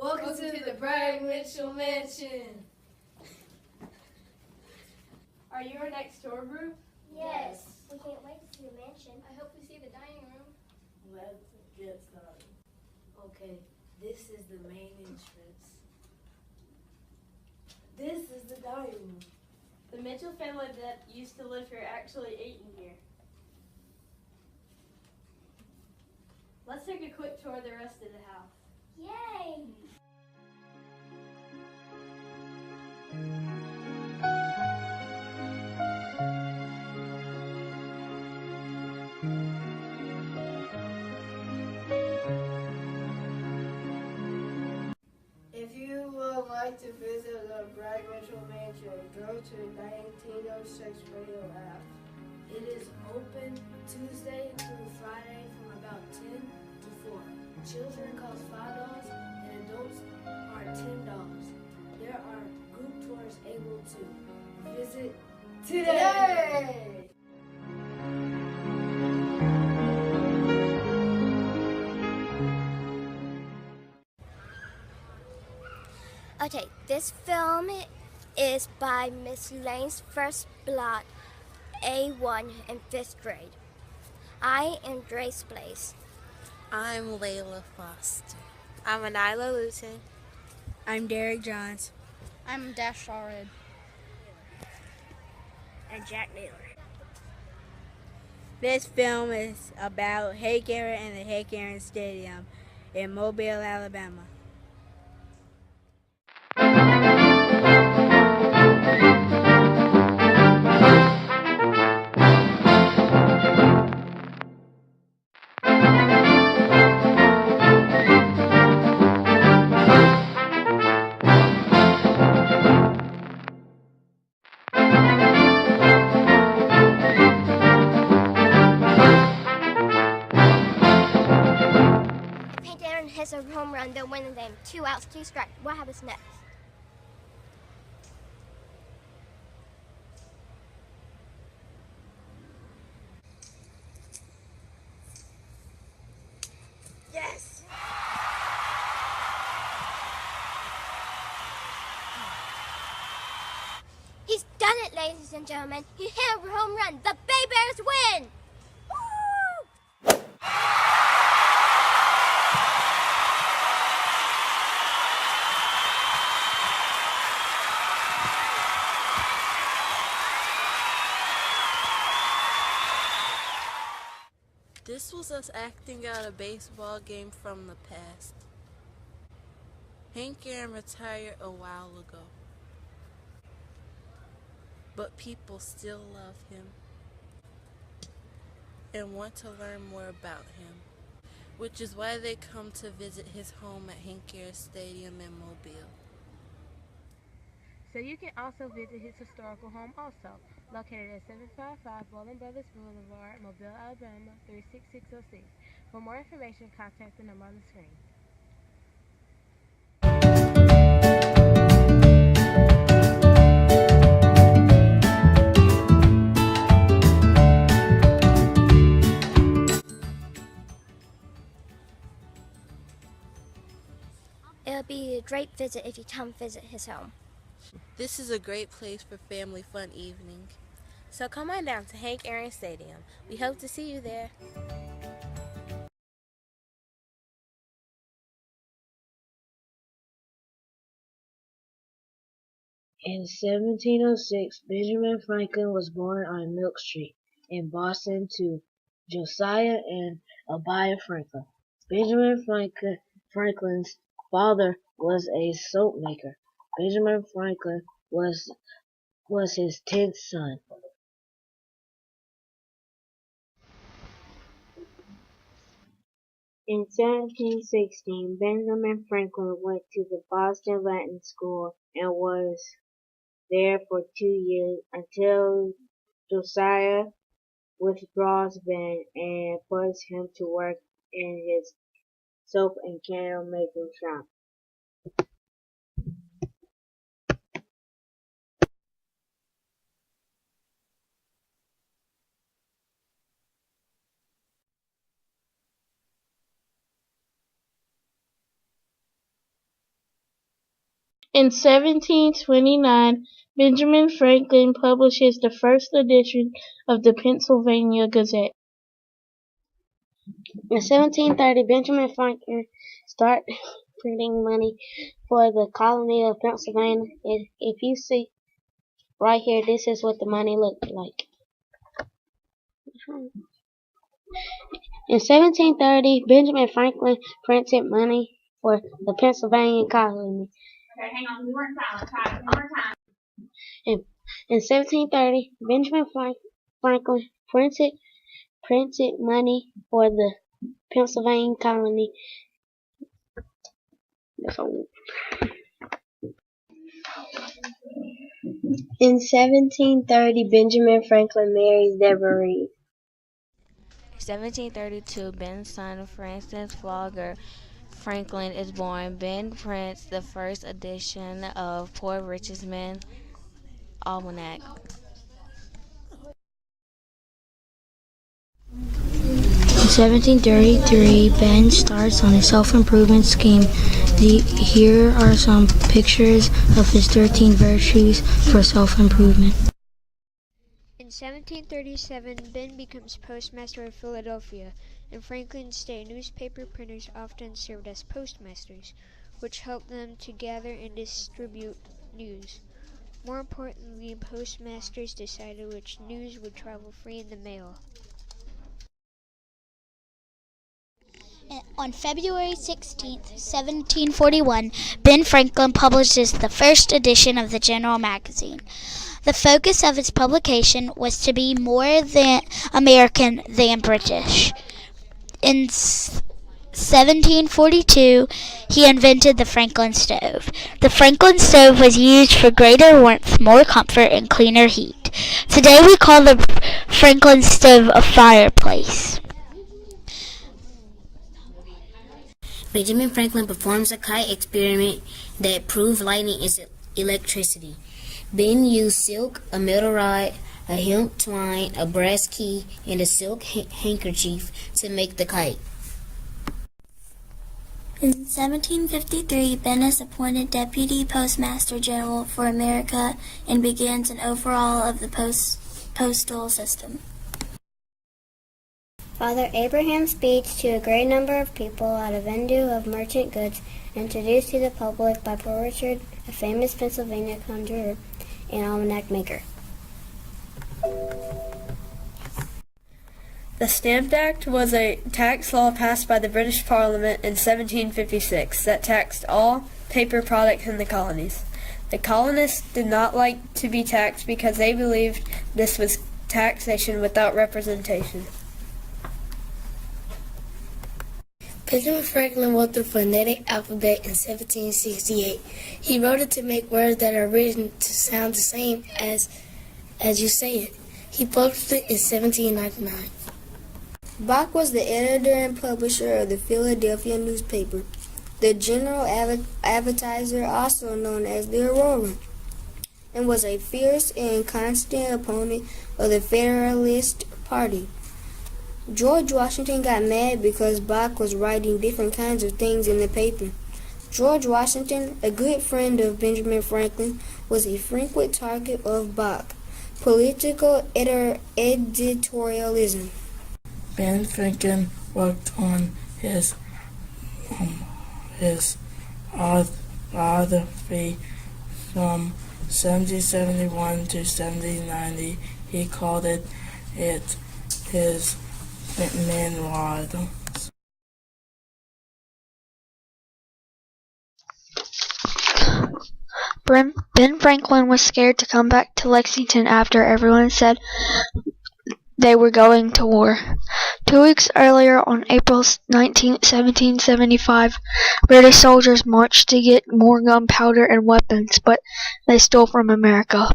Welcome to the Bragg Mitchell Mansion. Are you our next tour group? Yes. We can't wait to see the mansion. I hope we see the dining room. Let's get started. Okay, this is the main entrance. This is the dining room. The Mitchell family that used to live here actually ate in here. Let's take a quick tour of the rest of the house. Yay! If you would like to visit the Bragg Mitchell Mansion, go to 1906 Radio Ave. It is open Tuesday through Friday from about 10 to 4. Children cost $5 and adults are $10. There are group tours able to visit today. Okay, this film is by Miss Lane's First Blood, A1 in 5th grade. I am Grace Blaze. I'm Layla Foster. I'm Anila Luton. I'm Derek Johns. I'm Dash Allred. And Jack Naylor. This film is about Hank Aaron and the Hank Aaron Stadium in Mobile, Alabama. If Hank Aaron hits a home run, they'll win the game. 2 outs, 2 strikes. What happens next? Yes! He's done it, ladies and gentlemen. He hit a home run. The Bay Bears win! Woo! This was us acting out a baseball game from the past. Hank Aaron retired a while ago, but people still love him and want to learn more about him, which is why they come to visit his home at Hank Aaron Stadium in Mobile. So you can also visit his historical home also, located at 755 Bowling Brothers Boulevard, Mobile, Alabama, 36606. For more information, contact the number on the screen. It'll be a great visit if you come visit his home. This is a great place for family fun evening. So come on down to Hank Aaron Stadium. We hope to see you there. In 1706, Benjamin Franklin was born on Milk Street in Boston to Josiah and Abiah Franklin. Benjamin Franklin's father was a soap maker. Benjamin Franklin was his 10th son. In 1716, Benjamin Franklin went to the Boston Latin School and was there for 2 years until Josiah withdraws Ben and puts him to work in his soap and candle making shop. In 1729, Benjamin Franklin publishes the first edition of the Pennsylvania Gazette. In 1730, Benjamin Franklin started printing money for the colony of Pennsylvania. If you see right here, this is what the money looked like. In 1730, Benjamin Franklin printed money for the Pennsylvania colony. Okay, hang on. We weren't silent. Try it one more time. In 1730, Benjamin Franklin printed money for the Pennsylvania colony. In 1730, Benjamin Franklin marries Deborah Reed. 1732, Ben's son Francis Flogger Franklin is born. Ben prints the first edition of Poor Richest Man Almanac. In 1733, Ben starts on a self-improvement scheme. Here are some pictures of his 13 virtues for self-improvement. In 1737, Ben becomes postmaster of Philadelphia. In Franklin State, newspaper printers often served as postmasters, which helped them to gather and distribute news. More importantly, postmasters decided which news would travel free in the mail. On February 16, 1741, Ben Franklin publishes the first edition of the General Magazine. The focus of its publication was to be more American than British. In 1742, he invented the Franklin stove. The Franklin stove was used for greater warmth, more comfort, and cleaner heat. Today we call the Franklin stove a fireplace. Benjamin Franklin performs a kite experiment that proved lightning is electricity. Ben used silk, a metal rod, a hemp twine, a brass key, and a silk handkerchief to make the kite. In 1753, Ben is appointed Deputy Postmaster General for America and begins an overhaul of the postal system. Father Abraham's speech to a great number of people at a vendue of merchant goods, introduced to the public by Poor Richard, a famous Pennsylvania conjurer and almanac maker. The Stamp Act was a tax law passed by the British Parliament in 1756 that taxed all paper products in the colonies. The colonists did not like to be taxed because they believed this was taxation without representation. Benjamin Franklin wrote the phonetic alphabet in 1768. He wrote it to make words that are written to sound the same as you say it. He published it in 1799. Bach was the editor and publisher of the Philadelphia newspaper, the General Advertiser, also known as the Aurora, and was a fierce and constant opponent of the Federalist Party. George Washington got mad because Bach was writing different kinds of things in the paper. George Washington, a good friend of Benjamin Franklin, was a frequent target of Bach. Political editorialism. Ben Franklin worked on his autobiography from 1771 to 1790. He called it his memoir. Ben Franklin was scared to come back to Lexington after everyone said they were going to war. 2 weeks earlier, on April 19, 1775, British soldiers marched to get more gunpowder and weapons, but they stole from America.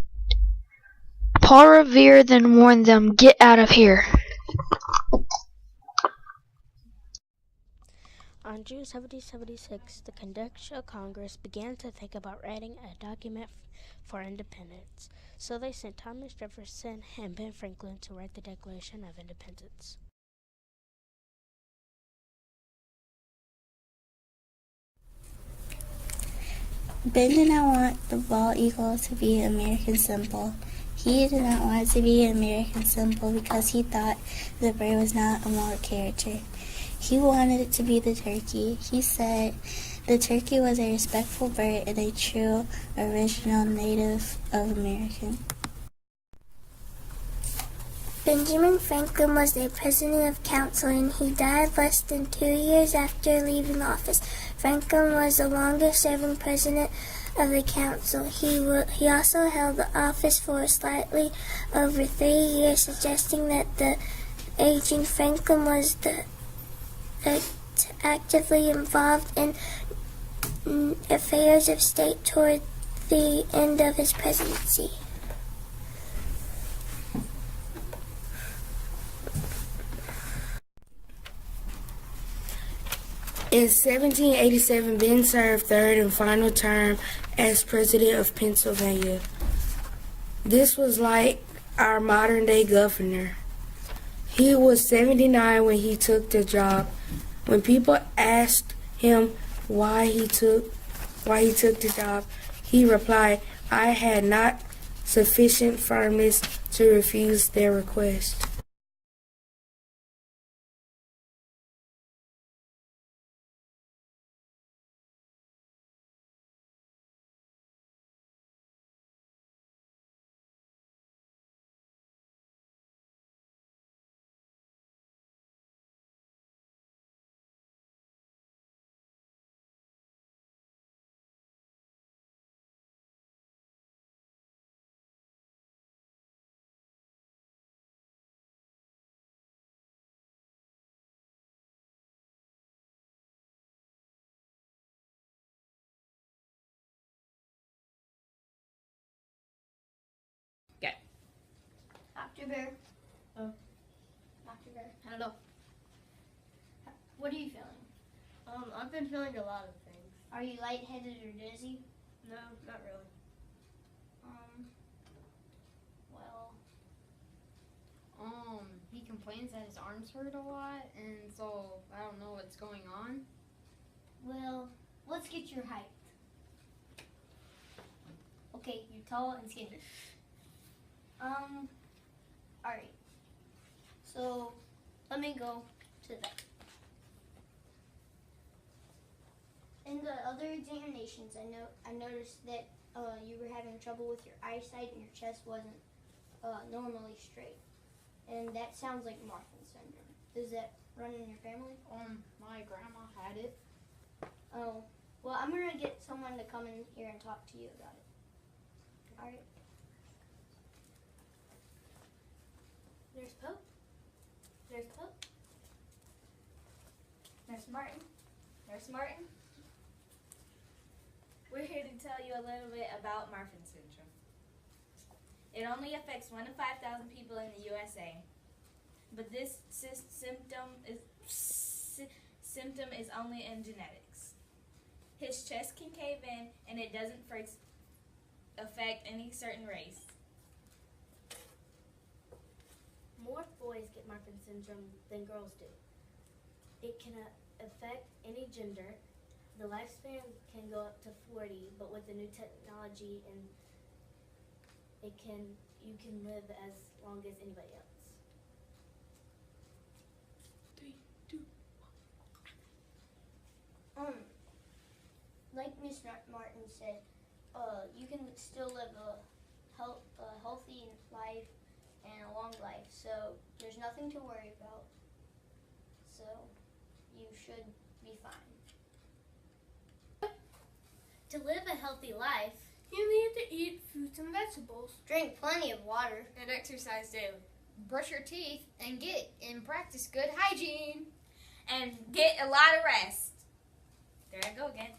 Paul Revere then warned them, "Get out of here." On June 1776, the Continental Congress began to think about writing a document for independence. So they sent Thomas Jefferson and Ben Franklin to write the Declaration of Independence. Ben did not want the bald eagle to be American symbol. He did not want it to be an American symbol because he thought the bird was not a moral character. He wanted it to be the turkey. He said the turkey was a respectful bird and a true original native of American. Benjamin Franklin was the president of council and he died less than 2 years after leaving office. Franklin was the longest serving president of the council. He also held the office for slightly over 3 years, suggesting that the aging Franklin was actively involved in affairs of state toward the end of his presidency. In 1787, Ben served third and final term as president of Pennsylvania. This was like our modern-day governor. He was 79 when he took the job. When people asked him why he took the job, he replied, "I had not sufficient firmness to refuse their request." Dr. Bear. Dr. Bear. Hello. What are you feeling? I've been feeling a lot of things. Are you lightheaded or dizzy? No, not really. He complains that his arms hurt a lot, and so I don't know what's going on. Well, let's get your height. Okay, you're tall and skinny. Alright. So, let me go to that. In the other examinations, I noticed that you were having trouble with your eyesight and your chest wasn't normally straight. And that sounds like Marfan syndrome. Does that run in your family? My grandma had it. Oh, well, I'm going to get someone to come in here and talk to you about it. All right. There's Pope. There's Pope. There's Martin. There's Martin. We're here to tell you a little bit about Marfan syndrome. It only affects 1 in 5,000 people in the USA, but this symptom is only in genetics. His chest can cave in, and it doesn't affect any certain race. More boys get Marfan syndrome than girls do. It can affect any gender. The lifespan can go up to 40, but with the new technology and you can live as long as anybody else. 3, 2, 1. Like Miss Martin said, you can still live a healthy life and a long life, so there's nothing to worry about. So you should be fine. To live a healthy life, you need to eat fruits and vegetables. Drink plenty of water. And exercise daily. Brush your teeth and practice good hygiene. And get a lot of rest. There I go again.